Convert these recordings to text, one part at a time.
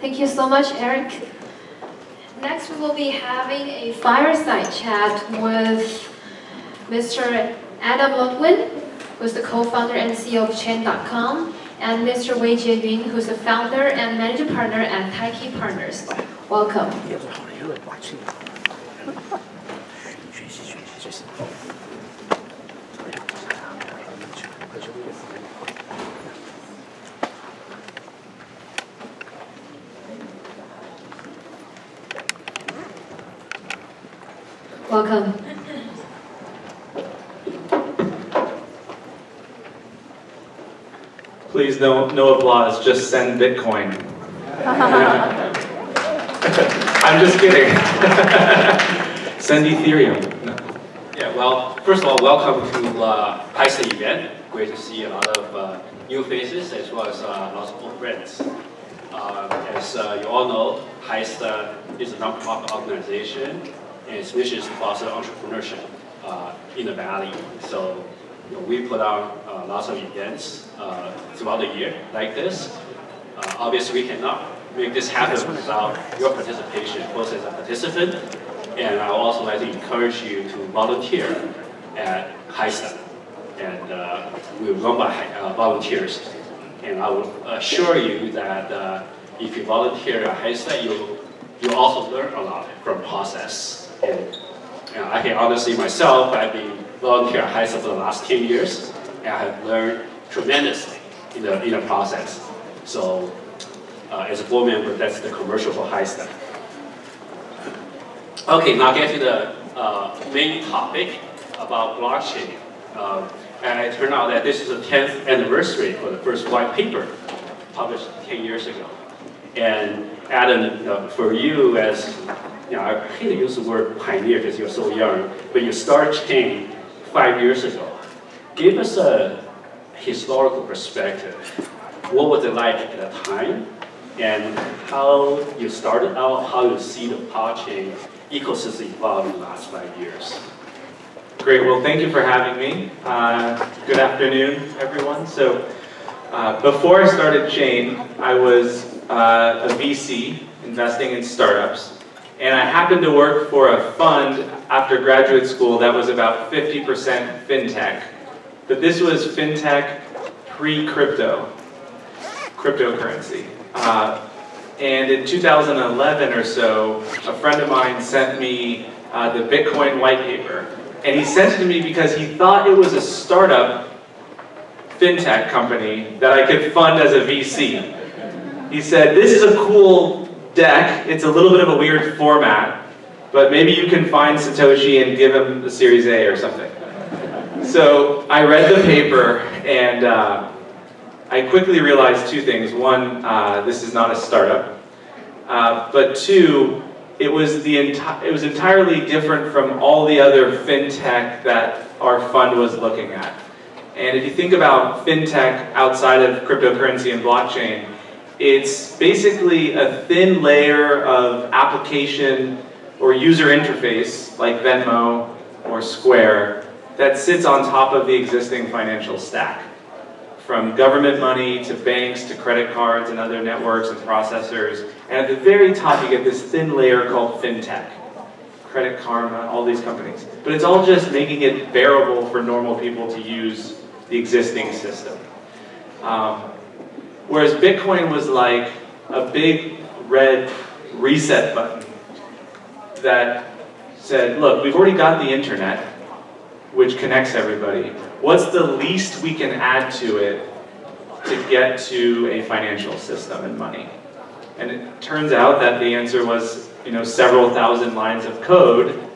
Thank you so much, Eric. Next, we will be having a fireside chat with Mr. Adam Ludwin, who's the co-founder and CEO of Chain.com, and Mr. Weijie, who's the founder and managing partner at Taiki Partners. Welcome. Welcome. Please, no applause, just send Bitcoin. I'm just kidding. Send Ethereum. No. Yeah, well, first of all, welcome to Fireside event. Great to see a lot of new faces as well as lots of old friends. As you all know, Heist is a non-profit organization, and its mission is to foster entrepreneurship in the Valley. So we put on lots of events throughout the year like this. Obviously, we cannot make this happen without your participation, both as a participant, and I would also like to encourage you to volunteer at Heist. And we run by volunteers. And I will assure you that if you volunteer at Heist, you'll also learn a lot from process. And I can honestly myself, I've been volunteering at Heist for the last 10 years, and I have learned tremendously in the process. So as a board member, that's the commercial for Heist. Okay, now get to the main topic about blockchain. And it turned out that this is the 10th anniversary for the first white paper published 10 years ago. And Adam, for you as, I hate to use the word pioneer because you're so young, but you started Chain 5 years ago. Give us a historical perspective. What was it like at the time, and how you started out, how you see the blockchain ecosystem evolve in the last 5 years? Great, well thank you for having me. Good afternoon, everyone. So before I started Chain, I was a VC investing in startups. And I happened to work for a fund after graduate school that was about 50% fintech. But this was fintech pre-crypto, cryptocurrency. And in 2011 or so, a friend of mine sent me the Bitcoin white paper. And he sent it to me because he thought it was a startup fintech company that I could fund as a VC. He said, this is a cool deck. It's a little bit of a weird format, but maybe you can find Satoshi and give him the Series A or something. So I read the paper, and I quickly realized two things. One, this is not a startup, but two, it was entirely different from all the other fintech that our fund was looking at. And if you think about fintech outside of cryptocurrency and blockchain, it's basically a thin layer of application or user interface, like Venmo or Square, that sits on top of the existing financial stack. From government money to banks to credit cards and other networks and processors. And at the very top, you get this thin layer called fintech. Credit Karma, all these companies. But it's all just making it bearable for normal people to use the existing system. Whereas Bitcoin was like a big red reset button that said, look, we've already got the internet, which connects everybody. What's the least we can add to it to get to a financial system and money? And it turns out that the answer was, several thousand lines of code,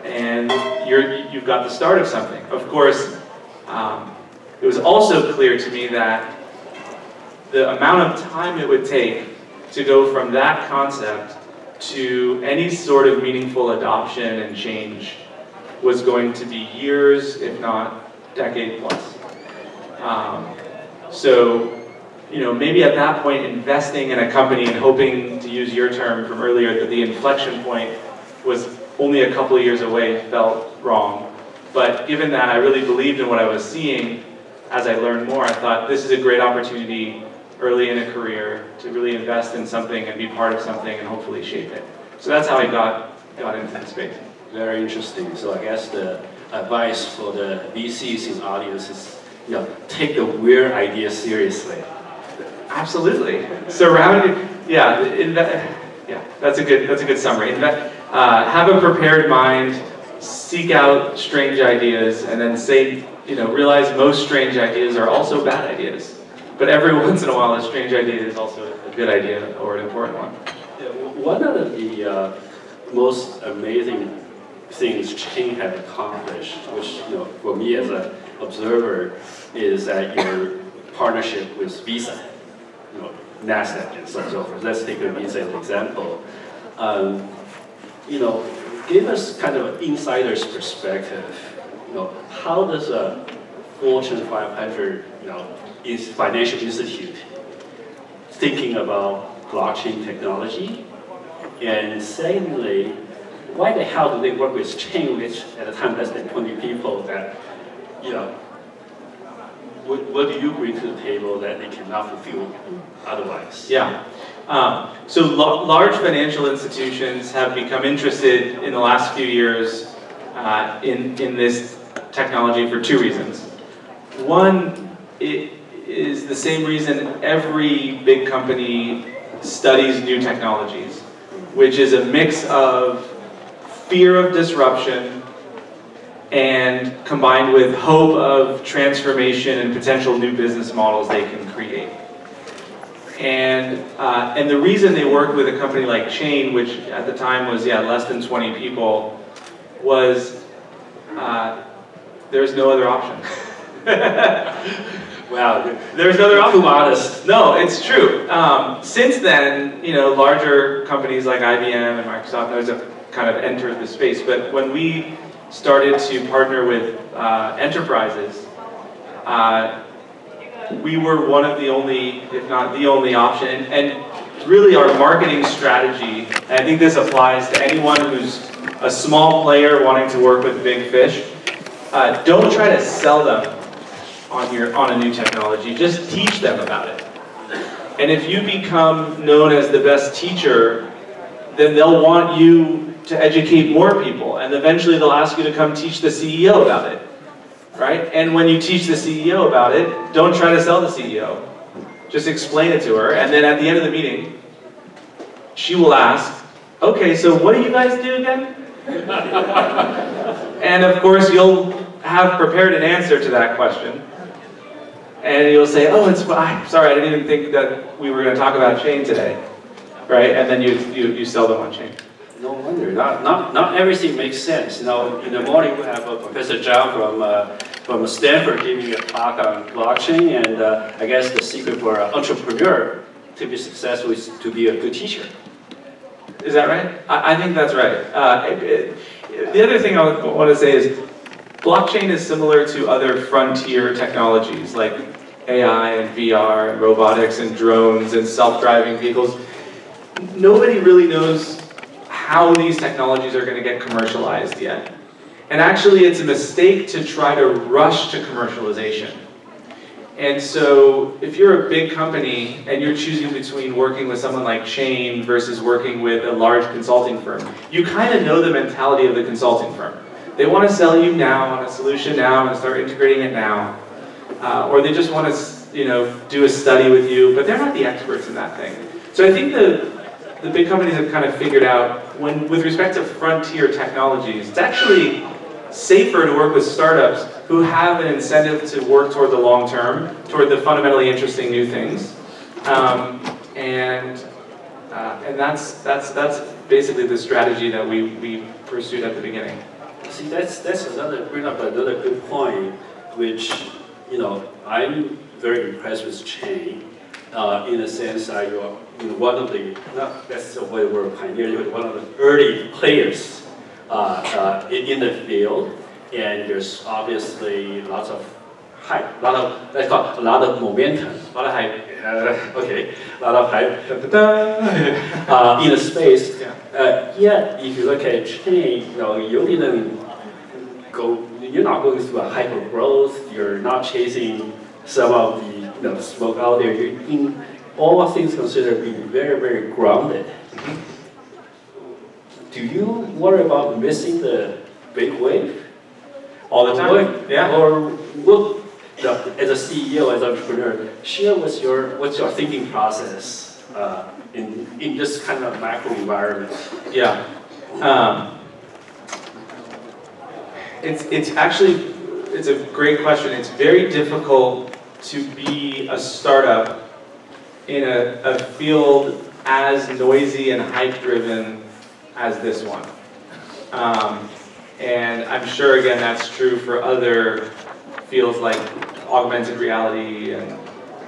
and you've got the start of something. Of course, it was also clear to me that the amount of time it would take to go from that concept to any sort of meaningful adoption and change was going to be years, if not decade plus. So, maybe at that point investing in a company and hoping, to use your term from earlier, that the inflection point was only a couple of years away felt wrong. But given that I really believed in what I was seeing, as I learned more, I thought this is a great opportunity, early in a career to really invest in something and be part of something and hopefully shape it. So that's how I got into the space. Very interesting. So I guess the advice for the VCs in the audience is, take the weird idea seriously. Absolutely. Surrounded, that's a good summary. Have a prepared mind, seek out strange ideas, and then realize most strange ideas are also bad ideas. But every once in a while, a strange idea is also a good idea or an important one. Yeah, one of the most amazing things Chain have accomplished, which for me as an observer, is that your partnership with Visa, NASDAQ and so on and so forth. Let's take a Visa as an example. Give us kind of an insider's perspective. How does a Fortune 500, financial institute thinking about blockchain technology? And secondly, why the hell do they work with Chain, which at the time less than 20 people? That what do you bring to the table that they cannot fulfill otherwise? Yeah. So large financial institutions have become interested in the last few years in this technology for two reasons. One, it is the same reason every big company studies new technologies, which is a mix of fear of disruption and combined with hope of transformation and potential new business models they can create. And the reason they worked with a company like Chain, which at the time was less than 20 people, was there's no other option. Wow, there's no other option. Too modest. No, it's true. Since then, larger companies like IBM and Microsoft have kind of entered the space. But when we started to partner with enterprises, we were one of the only, if not the only option. And really our marketing strategy, and I think this applies to anyone who's a small player wanting to work with big fish, don't try to sell them on a new technology. Just teach them about it. And if you become known as the best teacher, then they'll want you to educate more people, and eventually they'll ask you to come teach the CEO about it, right? And when you teach the CEO about it, don't try to sell the CEO. Just explain it to her, and then at the end of the meeting, she will ask, okay, so what do you guys do again? And of course, you'll have prepared an answer to that question. And you'll say, oh, I'm sorry, I didn't even think that we were going to talk about Chain today, right? And then you sell them on Chain. No wonder. Not everything makes sense. In the morning we have Professor Zhang from Stanford giving a talk on blockchain, and I guess the secret for an entrepreneur to be successful is to be a good teacher. Is that right? I think that's right. The other thing I want to say is, blockchain is similar to other frontier technologies like AI and VR and robotics and drones and self-driving vehicles. Nobody really knows how these technologies are going to get commercialized yet. And actually it's a mistake to try to rush to commercialization. And so if you're a big company and you're choosing between working with someone like Chain versus working with a large consulting firm, you kind of know the mentality of the consulting firm. They want to sell you now on a solution now and start integrating it now. Or they just want to do a study with you, but they're not the experts in that thing. So I think the big companies have kind of figured out, with respect to frontier technologies, it's actually safer to work with startups who have an incentive to work toward the long term, toward the fundamentally interesting new things. And that's basically the strategy that we pursued at the beginning. See, that's bring up another good point, which I'm very impressed with Chain, in a sense that you're one of the, not that's the way we're pioneer, you're one of the early players in the field, and there's obviously lots of hype, let's call it a lot of momentum, a lot of hype. Okay, a lot of hype in the space. Yeah. Yet, if you look at Chain, you didn't go. You're not going through a hyper growth. You're not chasing some of the smoke out there. You're all things considered, being very, very grounded. Do you worry about missing the big wave? All the time? Yeah. Or what, as a CEO, as an entrepreneur, share what's your thinking process in this kind of macro environment? Yeah. It's a great question. It's very difficult to be a startup in a field as noisy and hype-driven as this one. And I'm sure, again, that's true for other fields like augmented reality and,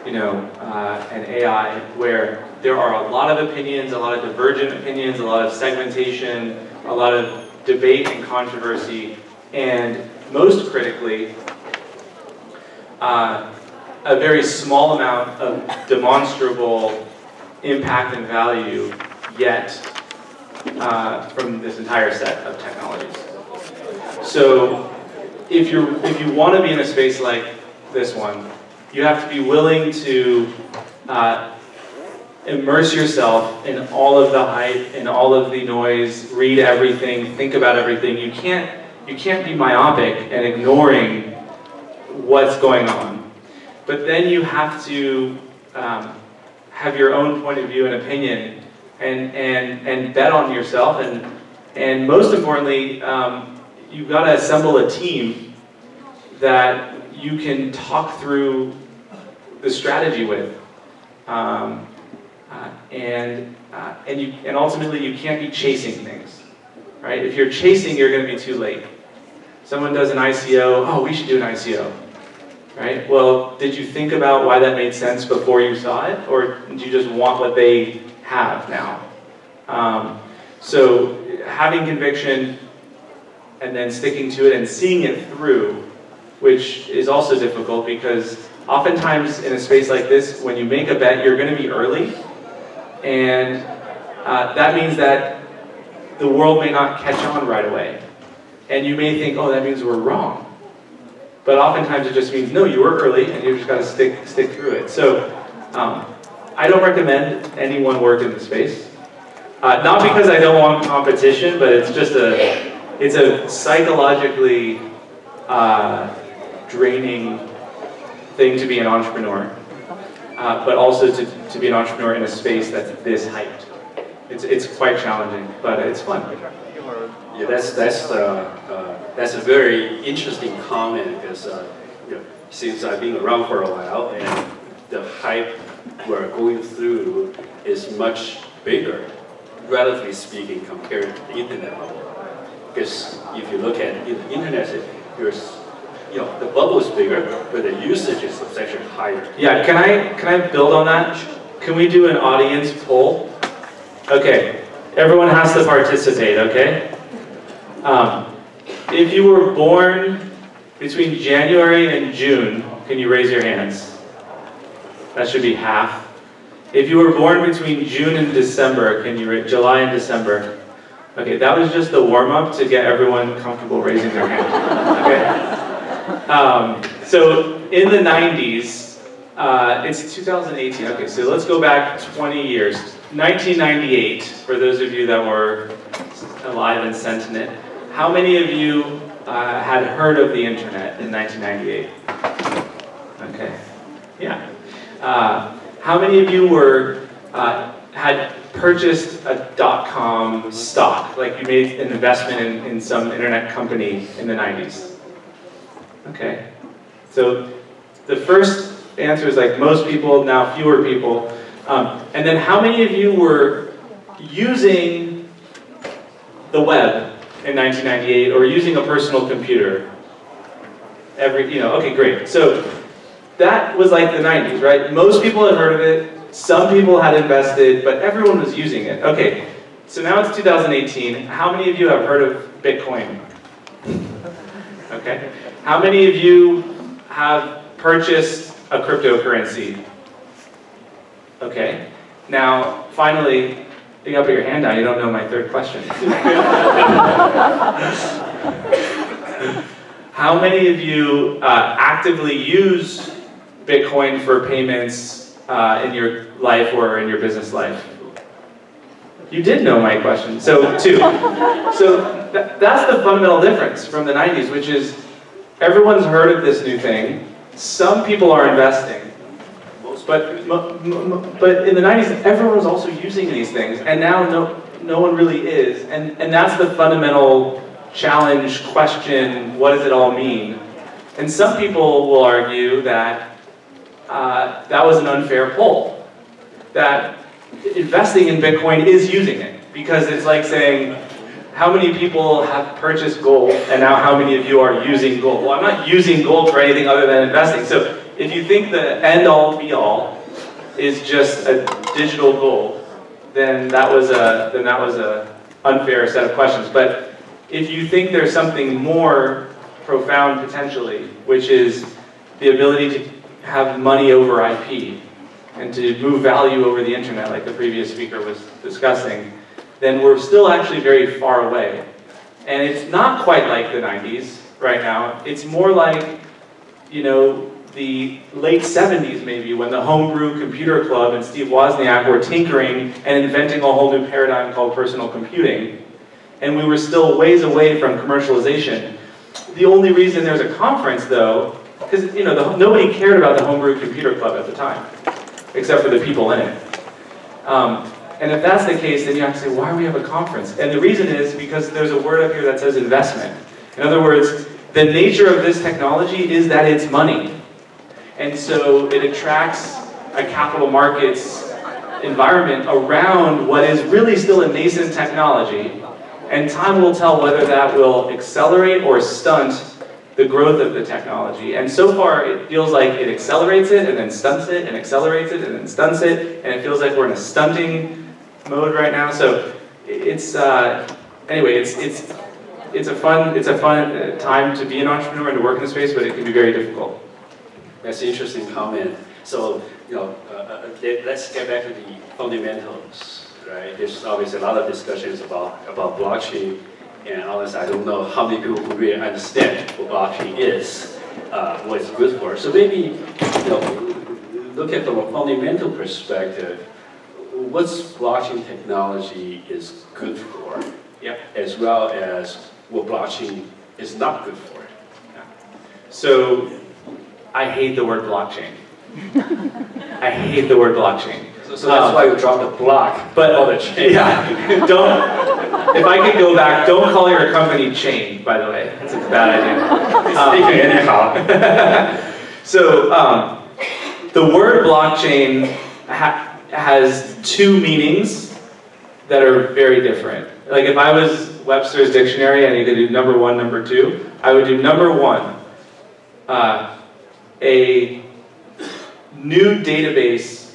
and AI, where there are a lot of opinions, a lot of divergent opinions, a lot of segmentation, a lot of debate and controversy, and most critically, a very small amount of demonstrable impact and value yet from this entire set of technologies. So if you want to be in a space like this one, you have to be willing to immerse yourself in all of the hype and all of the noise, read everything, think about everything. You can't be myopic and ignoring what's going on. But then you have to have your own point of view and opinion and bet on yourself. And most importantly, you've got to assemble a team that you can talk through the strategy with. And ultimately, you can't be chasing things, right? If you're chasing, you're going to be too late. Someone does an ICO, oh, we should do an ICO, right? Well, did you think about why that made sense before you saw it, or did you just want what they have now? So having conviction and then sticking to it and seeing it through, which is also difficult because oftentimes in a space like this, when you make a bet, you're going to be early, and that means that the world may not catch on right away. And you may think, oh, that means we're wrong. But oftentimes it just means, no, you were early, and you just got to stick through it. So I don't recommend anyone work in the space. Not because I don't want competition, but it's just it's a psychologically draining thing to be an entrepreneur. But also to be an entrepreneur in a space that's this hyped. It's quite challenging, but it's fun. Yeah, that's a very interesting comment because since I've been around for a while and the hype we're going through is much bigger, relatively speaking, compared to the internet level. Because if you look at the internet, the bubble is bigger, but the usage is substantially higher. Yeah, can I build on that? Can we do an audience poll? Okay, everyone has to participate, okay? If you were born between January and June, can you raise your hands? That should be half. If you were born between June and December, can you raise July and December? Okay, that was just the warm-up to get everyone comfortable raising their hand. Okay. So in the 90s, it's 2018. Okay, so let's go back 20 years. 1998, for those of you that were alive and sentient. How many of you had heard of the internet in 1998? Okay, yeah. How many of you had purchased a .com stock, like you made an investment in some internet company in the 90s? Okay, so the first answer is like most people, now fewer people. And then how many of you were using the web in 1998 or using a personal computer? Okay, great. So that was like the 90s, right? Most people had heard of it. Some people had invested, but everyone was using it. Okay, so now it's 2018. How many of you have heard of Bitcoin? Okay. How many of you have purchased a cryptocurrency? Okay. Now, finally, you gotta put your hand down. You don't know my third question. How many of you actively use Bitcoin for payments in your life or in your business life? You did know my question. So, two. So that's the fundamental difference from the 90s, which is everyone's heard of this new thing. Some people are investing. But in the 90s, everyone was also using these things, and now no one really is. And that's the fundamental challenge, question, what does it all mean? And some people will argue that that was an unfair poll. That investing in Bitcoin is using it, because it's like saying, how many people have purchased gold, and now how many of you are using gold? Well, I'm not using gold for anything other than investing. So if you think the end-all, be-all is just a digital gold, then that was a unfair set of questions. But if you think there's something more profound potentially, which is the ability to have money over IP and to move value over the internet, like the previous speaker was discussing, then we're still actually very far away. And it's not quite like the 90s right now. It's more like, you know, the late 70s maybe, when the Homebrew Computer Club and Steve Wozniak were tinkering and inventing a whole new paradigm called personal computing. And we were still ways away from commercialization. The only reason there's a conference, though, because nobody cared about the Homebrew Computer Club at the time, except for the people in it. And if that's the case, then you have to say, why do we have a conference? And the reason is because there's a word up here that says investment. In other words, the nature of this technology is that it's money. And so it attracts a capital markets environment around what is really still a nascent technology. And time will tell whether that will accelerate or stunt the growth of the technology. And so far, it feels like it accelerates it, and then stunts it, and accelerates it, and then stunts it. And it feels like we're in a stunting mode right now. So it's, anyway, it's a fun time to be an entrepreneur and to work in the space, but it can be very difficult. That's an interesting comment. So, let's get back to the fundamentals, right? There's obviously a lot of discussions about blockchain, and honestly, I don't know how many people who really understand what blockchain is, what it's good for. So maybe, look at from a fundamental perspective, what's blockchain technology is good for, as well as what blockchain is not good for. Yeah. So, I hate the word blockchain. I hate the word blockchain. So that's why you dropped the block on the chain. Yeah, if I could go back, don't call your company Chain, by the way. That's a bad idea. Anyhow. So, the word blockchain has two meanings that are very different. Like if I was Webster's dictionary and you could do number one, number two, I would do number one, a new database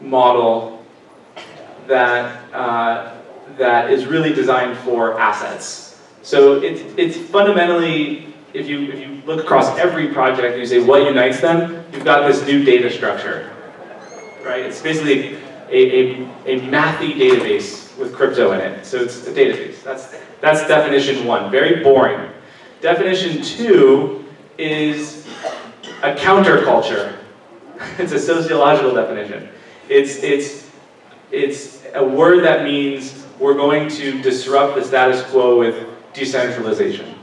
model that is really designed for assets. So it's fundamentally, if you look across every project and you say what unites them, you've got this new data structure, right? It's basically a mathy database with crypto in it. So it's a database. That's definition one. Very boring. Definition two is a counterculture. It's a sociological definition. It's a word that means we're going to disrupt the status quo with decentralization.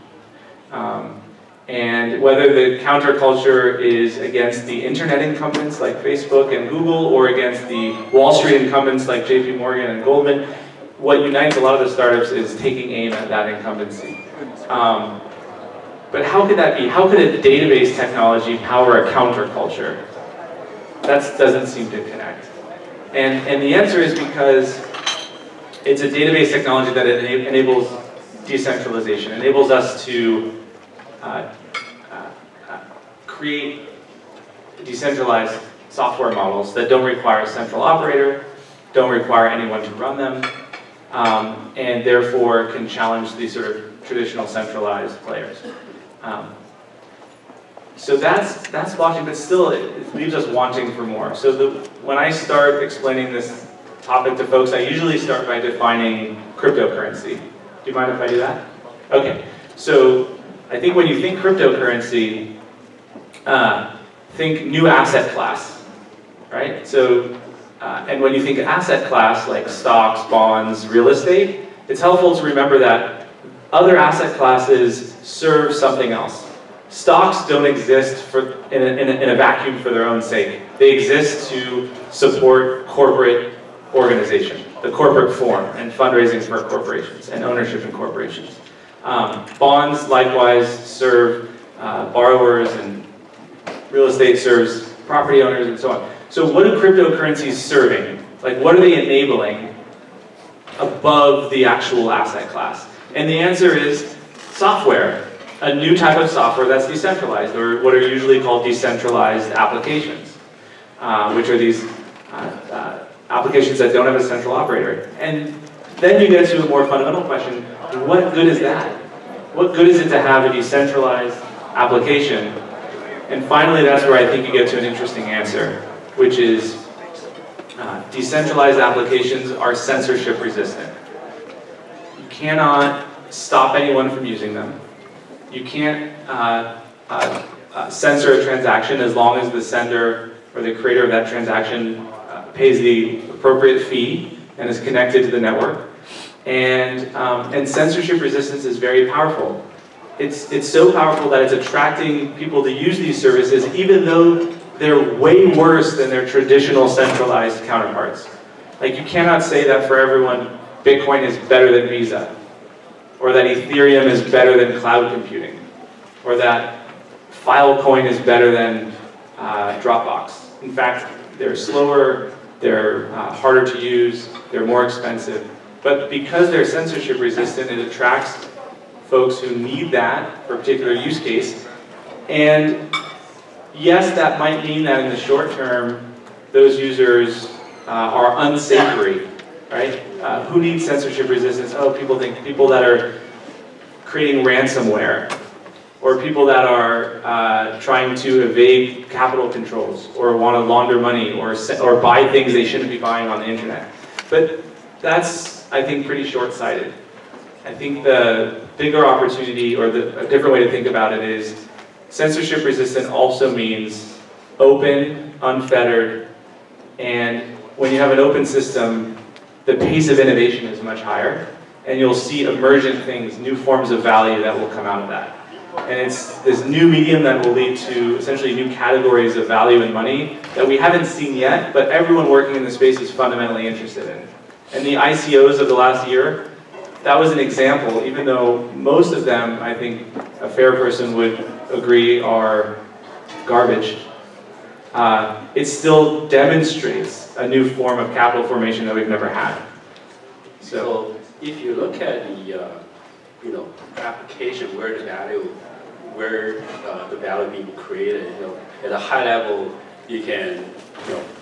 And whether the counterculture is against the internet incumbents like Facebook and Google, or against the Wall Street incumbents like JP Morgan and Goldman, what unites a lot of the startups is taking aim at that incumbency. But how could that be? How could a database technology power a counterculture? That doesn't seem to connect. And the answer is because it's a database technology that enables decentralization, enables us to create decentralized software models that don't require a central operator, don't require anyone to run them, and therefore can challenge these sort of traditional centralized players. So that's blockchain, but still it leaves us wanting for more. So when I start explaining this topic to folks, I usually start by defining cryptocurrency. Do you mind if I do that? Okay, so I think when you think cryptocurrency, think new asset class. right? So, and when you think asset class, like stocks, bonds, real estate, it's helpful to remember that other asset classes serve something else. Stocks don't exist in a vacuum for their own sake. They exist to support corporate organization, the corporate form, and fundraising for corporations, and ownership in corporations. Bonds, likewise, serve borrowers, and real estate serves property owners, and so on. So what are cryptocurrencies serving? Like, what are they enabling above the actual asset class? And the answer is software. A new type of software that's decentralized, or what are usually called decentralized applications, which are these applications that don't have a central operator. And then you get to a more fundamental question: what good is that? What good is it to have a decentralized application? And finally, that's where I think you get to an interesting answer, which is decentralized applications are censorship resistant. You cannot stop anyone from using them. You can't censor a transaction as long as the sender or the creator of that transaction pays the appropriate fee and is connected to the network. And censorship resistance is very powerful. It's so powerful that it's attracting people to use these services, even though they're way worse than their traditional centralized counterparts. Like, you cannot say that for everyone, Bitcoin is better than Visa, or that Ethereum is better than cloud computing, or that Filecoin is better than Dropbox. In fact, they're slower, they're harder to use, they're more expensive. But because they're censorship resistant, it attracts folks who need that for a particular use case. And yes, that might mean that in the short term, those users are unsavory, right? Who needs censorship resistance? Oh, people that are creating ransomware, or people that are trying to evade capital controls, or want to launder money, or buy things they shouldn't be buying on the internet. But that's, I think, pretty short-sighted. I think the bigger opportunity, or a different way to think about it, is censorship resistant also means open, unfettered, and when you have an open system, the pace of innovation is much higher, and you'll see emergent things, new forms of value that will come out of that. And it's this new medium that will lead to essentially new categories of value and money that we haven't seen yet, but everyone working in the space is fundamentally interested in. And the ICOs of the last year, that was an example, even though most of them, I think a fair person would agree, are garbage. It still demonstrates a new form of capital formation that we've never had. So if you look at the application where the value being created, at a high level, you can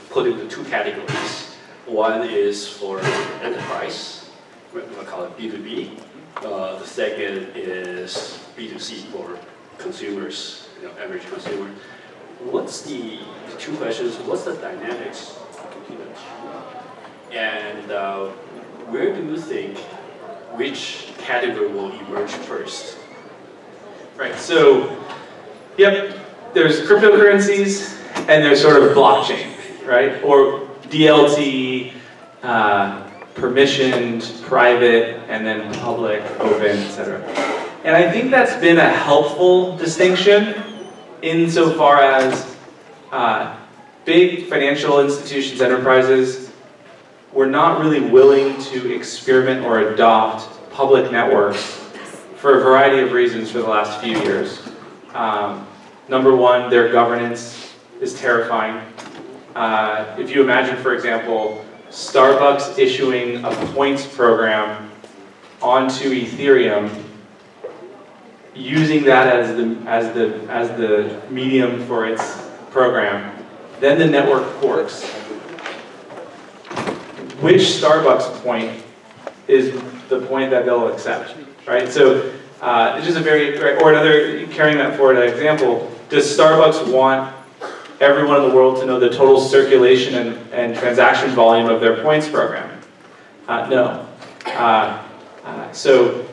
put it into two categories. One is for enterprise, we call it B2B. The second is B2C for consumers, average consumer. What's the two questions? What's the dynamics? And where do you think which category will emerge first? Right, so, yep, there's cryptocurrencies and there's sort of blockchain, right? Or DLT, permissioned, private, and then public, open, etc. And I think that's been a helpful distinction insofar as big financial institutions, enterprises, were not really willing to experiment or adopt public networks for a variety of reasons for the last few years. Number one, their governance is terrifying. If you imagine, for example, Starbucks issuing a points program onto Ethereum, using that as the medium for its program, then the network forks. Which Starbucks point is the point that they'll accept, right? So it's just a or another, carrying that forward, an example, does Starbucks want everyone in the world to know the total circulation and transaction volume of their points program? No. So,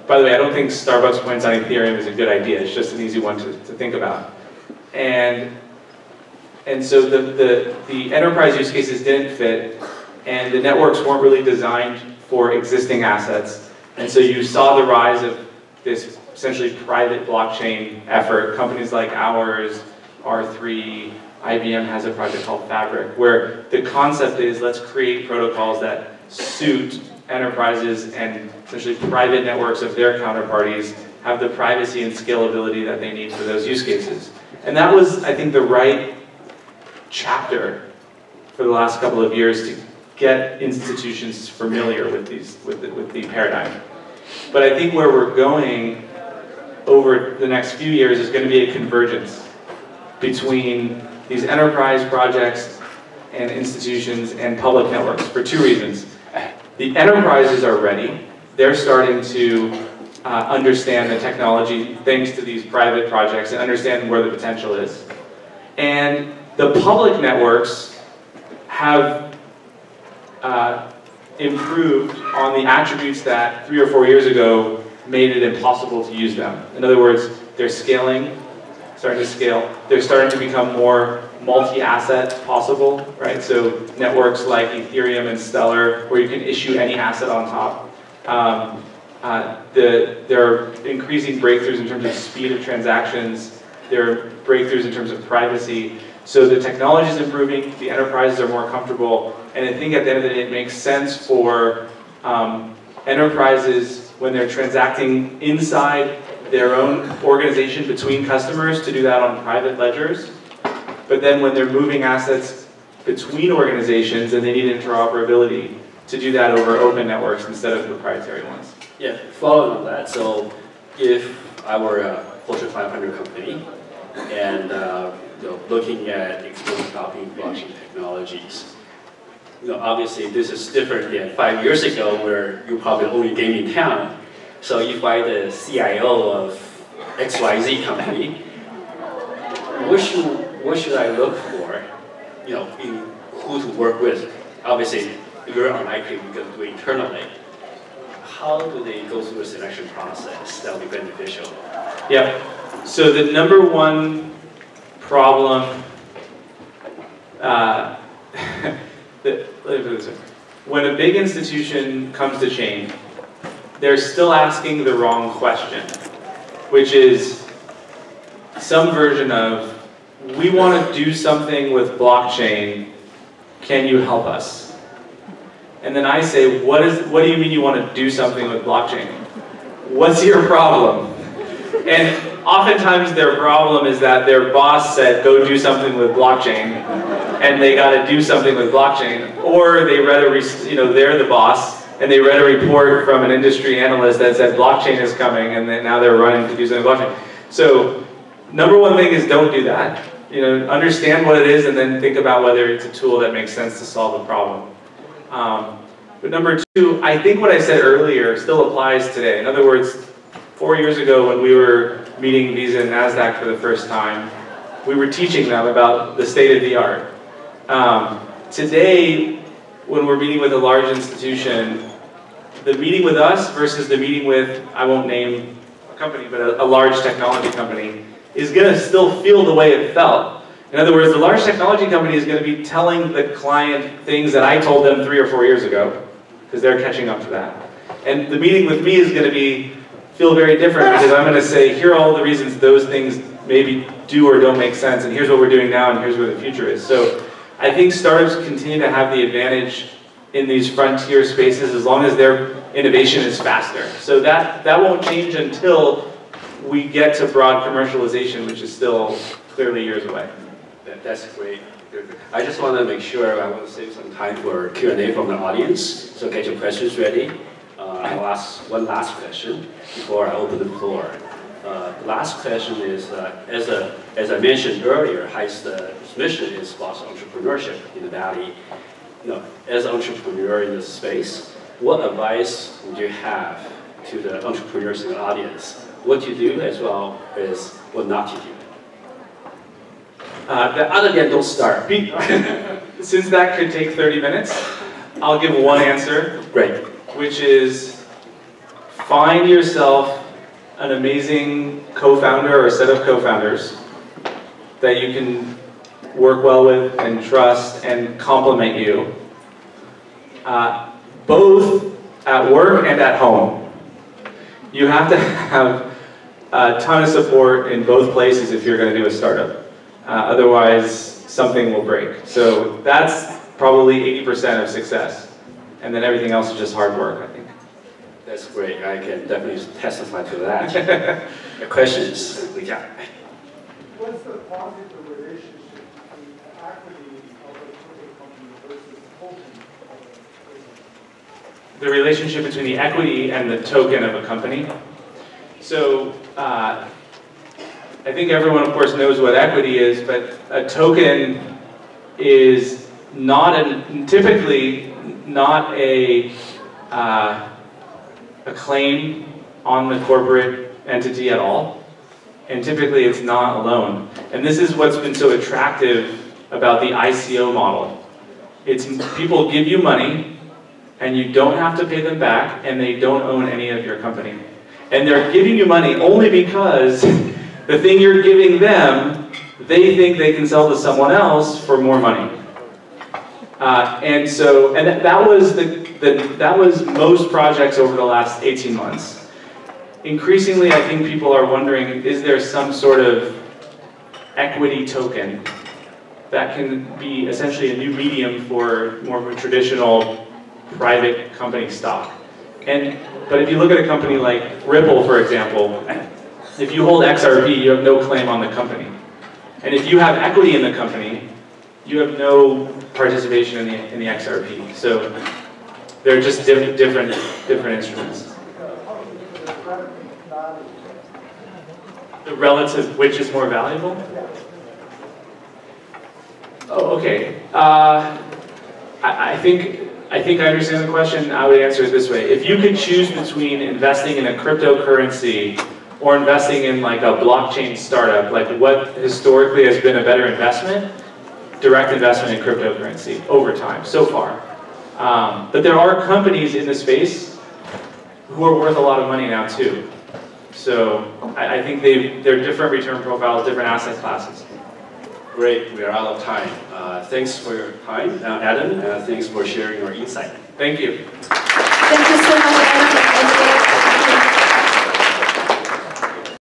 by the way, I don't think Starbucks points on Ethereum is a good idea. It's just an easy one to think about. And And so the enterprise use cases didn't fit, and the networks weren't really designed for existing assets. And so you saw the rise of this essentially private blockchain effort. Companies like ours, R3, IBM has a project called Fabric, where the concept is let's create protocols that suit enterprises and essentially private networks of their counterparties, have the privacy and scalability that they need for those use cases. And that was, I think, the right chapter for the last couple of years to get institutions familiar with the paradigm. But I think where we're going over the next few years is going to be a convergence between these enterprise projects and institutions and public networks for two reasons. The enterprises are ready. They're starting to understand the technology thanks to these private projects and understand where the potential is. And the public networks have improved on the attributes that 3 or 4 years ago made it impossible to use them. In other words, they're scaling, starting to scale. They're starting to become more multi-asset possible, right? So networks like Ethereum and Stellar, where you can issue any asset on top. There are increasing breakthroughs in terms of speed of transactions. There are breakthroughs in terms of privacy. So the technology is improving, the enterprises are more comfortable, and I think at the end of the day it makes sense for enterprises, when they're transacting inside their own organization between customers, to do that on private ledgers. But then when they're moving assets between organizations and they need interoperability, to do that over open networks instead of proprietary ones. Yeah, following on that, so if I were a Fortune 500 company and looking at adopting blockchain technologies, obviously this is different than 5 years ago where you're probably the only game in town. So if I'm the CIO of XYZ company, what should I look for, in who to work with? Obviously, you're unlikely to do it internally. How do they go through the selection process that will be beneficial? Yeah. So the number one problem, let me put it this way. When a big institution comes to chain, they're still asking the wrong question, which is some version of, we want to do something with blockchain, can you help us? And then I say, what do you mean you want to do something with blockchain? What's your problem? And oftentimes their problem is that their boss said, go do something with blockchain, and they got to do something with blockchain. Or they read they're the boss, and they read a report from an industry analyst that said blockchain is coming, and then now they're running to do something with blockchain. So number one thing is don't do that. Understand what it is, and then think about whether it's a tool that makes sense to solve a problem. But number two, I think what I said earlier still applies today. In other words, 4 years ago when we were meeting Visa and NASDAQ for the first time, we were teaching them about the state of the art. Today, when we're meeting with a large institution, the meeting with us versus the meeting with, I won't name a company, but a large technology company, is going to still feel the way it felt. In other words, the large technology company is going to be telling the client things that I told them 3 or 4 years ago, because they're catching up to that. And the meeting with me is going to feel very different, because I'm going to say, here are all the reasons those things maybe do or don't make sense, and here's what we're doing now, and here's where the future is. So I think startups continue to have the advantage in these frontier spaces as long as their innovation is faster. So that won't change until we get to broad commercialization, which is still clearly years away. That's great. I just want to make sure I want to save some time for Q&A from the audience, so get your questions ready. I'll ask one last question before I open the floor. The last question is, as I mentioned earlier, Heist's mission is foster entrepreneurship in the Valley. As an entrepreneur in this space, what advice would you have to the entrepreneurs in the audience? What you do as well as what not to do? Other than don't start. Since that could take 30 minutes, I'll give one answer. Great. Which is, find yourself an amazing co-founder or a set of co-founders that you can work well with and trust and complement you, both at work and at home. You have to have a ton of support in both places if you're going to do a startup. Otherwise, something will break. So that's probably 80% of success. And then everything else is just hard work, I think. That's great. I can definitely testify to that. The questions, Weijie. What's the positive relationship between the equity of a token company versus token of a token? The relationship between the equity and the token of a company. So I think everyone, of course, knows what equity is, but a token is typically not a claim on the corporate entity at all, and typically it's not a loan. And this is what's been so attractive about the ICO model. It's people give you money, and you don't have to pay them back, and they don't own any of your company. And they're giving you money only because the thing you're giving them, they think they can sell to someone else for more money. That was most projects over the last 18 months. Increasingly, I think people are wondering, is there some sort of equity token that can be essentially a new medium for more of a traditional private company stock? But if you look at a company like Ripple, for example, if you hold XRP, you have no claim on the company. And if you have equity in the company, you have no participation in the XRP. So they're just different instruments. The relative, which is more valuable? Oh, okay. I think I understand the question. I would answer it this way. If you could choose between investing in a cryptocurrency or investing in like a blockchain startup, like what historically has been a better investment, direct investment in cryptocurrency over time, so far. But there are companies in the space who are worth a lot of money now too. So I think they're different return profiles, different asset classes. Great, we are out of time. Thanks for your time, Adam, and thanks for sharing your insight. Thank you. Thank you so much, Adam.